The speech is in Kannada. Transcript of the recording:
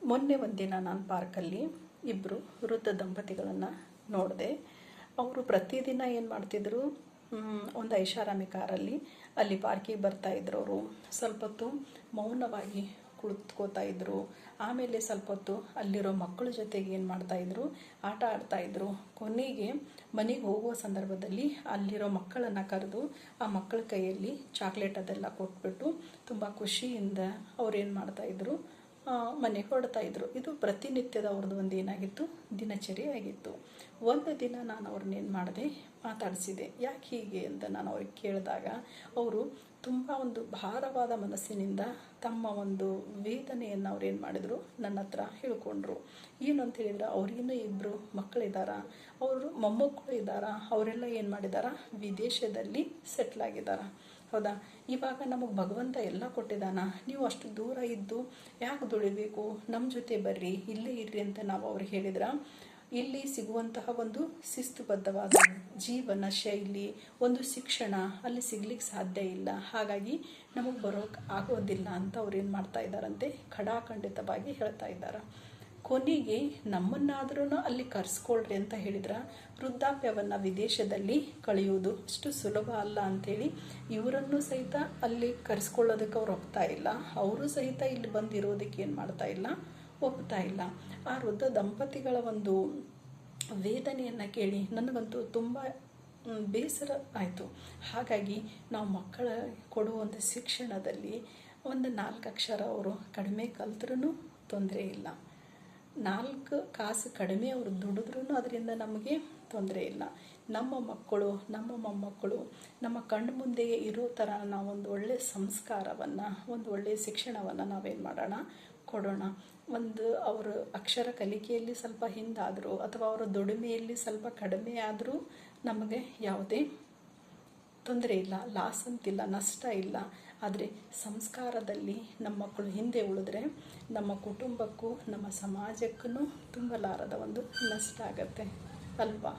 ಮೊನ್ನೆ ಒಂದಿನ ನಾನು ಪಾರ್ಕಲ್ಲಿ ಇಬ್ಬರು ವೃದ್ಧ ದಂಪತಿಗಳನ್ನು ನೋಡಿದೆ. ಅವರು ಪ್ರತಿದಿನ ಏನು ಮಾಡ್ತಿದ್ರು, ಒಂದು ಐಷಾರಾಮಿ ಕಾರಲ್ಲಿ ಅಲ್ಲಿ ಪಾರ್ಕಿಗೆ ಬರ್ತಾಯಿದ್ರು. ಅವರು ಸ್ವಲ್ಪ ಹೊತ್ತು ಮೌನವಾಗಿ ಕುಳಿತುಕೋತಾ ಇದ್ದರು. ಆಮೇಲೆ ಸ್ವಲ್ಪ ಹೊತ್ತು ಅಲ್ಲಿರೋ ಮಕ್ಕಳ ಜೊತೆಗೆ ಏನು ಮಾಡ್ತಾಯಿದ್ರು, ಆಟ ಆಡ್ತಾಯಿದ್ರು. ಕೊನೆಗೆ ಮನೆಗೆ ಹೋಗುವ ಸಂದರ್ಭದಲ್ಲಿ ಅಲ್ಲಿರೋ ಮಕ್ಕಳನ್ನು ಕರೆದು ಆ ಮಕ್ಕಳ ಕೈಯಲ್ಲಿ ಚಾಕ್ಲೇಟ್ ಅದೆಲ್ಲ ಕೊಟ್ಬಿಟ್ಟು ತುಂಬ ಖುಷಿಯಿಂದ ಅವ್ರೇನು ಮಾಡ್ತಾಯಿದ್ರು, ಮನೆಗೆ ಹೊರಡ್ತಾಯಿದ್ರು. ಇದು ಪ್ರತಿನಿತ್ಯದ ಅವ್ರದ್ದು ಒಂದು ಏನಾಗಿತ್ತು, ದಿನಚರಿ ಆಗಿತ್ತು. ಒಂದು ದಿನ ನಾನು ಅವ್ರನ್ನೇನು ಮಾಡಿದೆ, ಮಾತಾಡಿಸಿದೆ. ಯಾಕೆ ಹೀಗೆ ಅಂತ ನಾನು ಅವ್ರಿಗೆ ಕೇಳಿದಾಗ ಅವರು ತುಂಬ ಒಂದು ಭಾರವಾದ ಮನಸ್ಸಿನಿಂದ ತಮ್ಮ ಒಂದು ವೇದನೆಯನ್ನು ಅವ್ರೇನು ಮಾಡಿದರು, ನನ್ನ ಹತ್ರ ಹೇಳ್ಕೊಂಡ್ರು. ಏನು ಅಂತ ಹೇಳಿದ್ರೆ, ಅವ್ರಿಗಿನ್ನೂ ಇಬ್ಬರು ಮಕ್ಕಳಿದ್ದಾರ, ಅವರು ಮೊಮ್ಮಕ್ಕಳು ಇದ್ದಾರ. ಅವರೆಲ್ಲ ಏನು ಮಾಡಿದಾರ, ವಿದೇಶದಲ್ಲಿ ಸೆಟ್ಲಾಗಿದ್ದಾರ. ಹೌದಾ, ಇವಾಗ ನಮಗೆ ಭಗವಂತ ಎಲ್ಲ ಕೊಟ್ಟಿದ್ದಾನ, ನೀವು ಅಷ್ಟು ದೂರ ಇದ್ದು ಯಾಕೆ ದುಡಿಬೇಕು, ನಮ್ಮ ಜೊತೆ ಬರ್ರಿ, ಇಲ್ಲೇ ಇರ್ರಿ ಅಂತ ನಾವು ಅವ್ರಿಗೆ ಹೇಳಿದ್ರೆ, ಇಲ್ಲಿ ಸಿಗುವಂತಹ ಒಂದು ಶಿಸ್ತುಬದ್ಧವಾದ ಜೀವನ ಶೈಲಿ, ಒಂದು ಶಿಕ್ಷಣ ಅಲ್ಲಿ ಸಿಗ್ಲಿಕ್ಕೆ ಸಾಧ್ಯ ಇಲ್ಲ. ಹಾಗಾಗಿ ನಮಗೆ ಬರೋಕ್ಕೆ ಆಗೋದಿಲ್ಲ ಅಂತ ಅವ್ರೇನು ಮಾಡ್ತಾ ಇದ್ದಾರಂತೆ, ಖಡಾಖಂಡಿತವಾಗಿ ಹೇಳ್ತಾ ಇದ್ದಾರೆ. ಕೊನೆಗೆ ನಮ್ಮನ್ನಾದ್ರೂ ಅಲ್ಲಿ ಕರೆಸ್ಕೊಳ್ರಿ ಅಂತ ಹೇಳಿದ್ರೆ, ವೃದ್ಧಾಪ್ಯವನ್ನು ವಿದೇಶದಲ್ಲಿ ಕಳೆಯುವುದು ಅಷ್ಟು ಸುಲಭ ಅಲ್ಲ ಅಂಥೇಳಿ ಇವರನ್ನು ಸಹಿತ ಅಲ್ಲಿ ಕರೆಸ್ಕೊಳ್ಳೋದಕ್ಕೆ ಅವ್ರು ಒಪ್ತಾ ಇಲ್ಲ. ಅವರು ಸಹಿತ ಇಲ್ಲಿ ಬಂದಿರೋದಕ್ಕೆ ಏನು ಮಾಡ್ತಾ ಇಲ್ಲ, ಒಪ್ತಾ ಇಲ್ಲ. ಆ ವೃದ್ಧ ದಂಪತಿಗಳ ಒಂದು ವೇದನೆಯನ್ನು ಕೇಳಿ ನನಗಂತೂ ತುಂಬ ಬೇಸರ ಆಯಿತು. ಹಾಗಾಗಿ ನಾವು ಮಕ್ಕಳ ಕೊಡುವಂಥ ಶಿಕ್ಷಣದಲ್ಲಿ ಒಂದು 4 ಅಕ್ಷರ ಅವರು ಕಡಿಮೆ ಕಲ್ತ್ರೂ ತೊಂದರೆ ಇಲ್ಲ, 4 ಕಾಸು ಕಡಿಮೆ ಅವರು ದುಡಿದ್ರೂ ಅದರಿಂದ ನಮಗೆ ತೊಂದರೆ ಇಲ್ಲ. ನಮ್ಮ ಮಕ್ಕಳು, ನಮ್ಮ ಮೊಮ್ಮಕ್ಕಳು ನಮ್ಮ ಕಣ್ಣು ಮುಂದೆಯೇ ಇರೋ ಥರ ನಾವೊಂದು ಒಳ್ಳೆಯ ಸಂಸ್ಕಾರವನ್ನು, ಒಂದು ಒಳ್ಳೆಯ ಶಿಕ್ಷಣವನ್ನು ನಾವೇನು ಮಾಡೋಣ, ಕೊಡೋಣ. ಒಂದು ಅವರು ಅಕ್ಷರ ಕಲಿಕೆಯಲ್ಲಿ ಸ್ವಲ್ಪ ಹಿಂದಾದರೂ ಅಥವಾ ಅವರ ದುಡಿಮೆಯಲ್ಲಿ ಸ್ವಲ್ಪ ಕಡಿಮೆ ಆದರೂ ನಮಗೆ ಯಾವುದೇ ತೊಂದರೆ ಇಲ್ಲ, ಲಾಸ್ ಅಂತಿಲ್ಲ, ನಷ್ಟ ಇಲ್ಲ. ಆದರೆ ಸಂಸ್ಕಾರದಲ್ಲಿ ನಮ್ಮ ಮಕ್ಕಳು ಹಿಂದೆ ಉಳಿದ್ರೆ ನಮ್ಮ ಕುಟುಂಬಕ್ಕೂ ನಮ್ಮ ಸಮಾಜಕ್ಕೂ ತುಂಬಲಾರದ ಒಂದು ನಷ್ಟ ಆಗತ್ತೆ ಅಲ್ವಾ.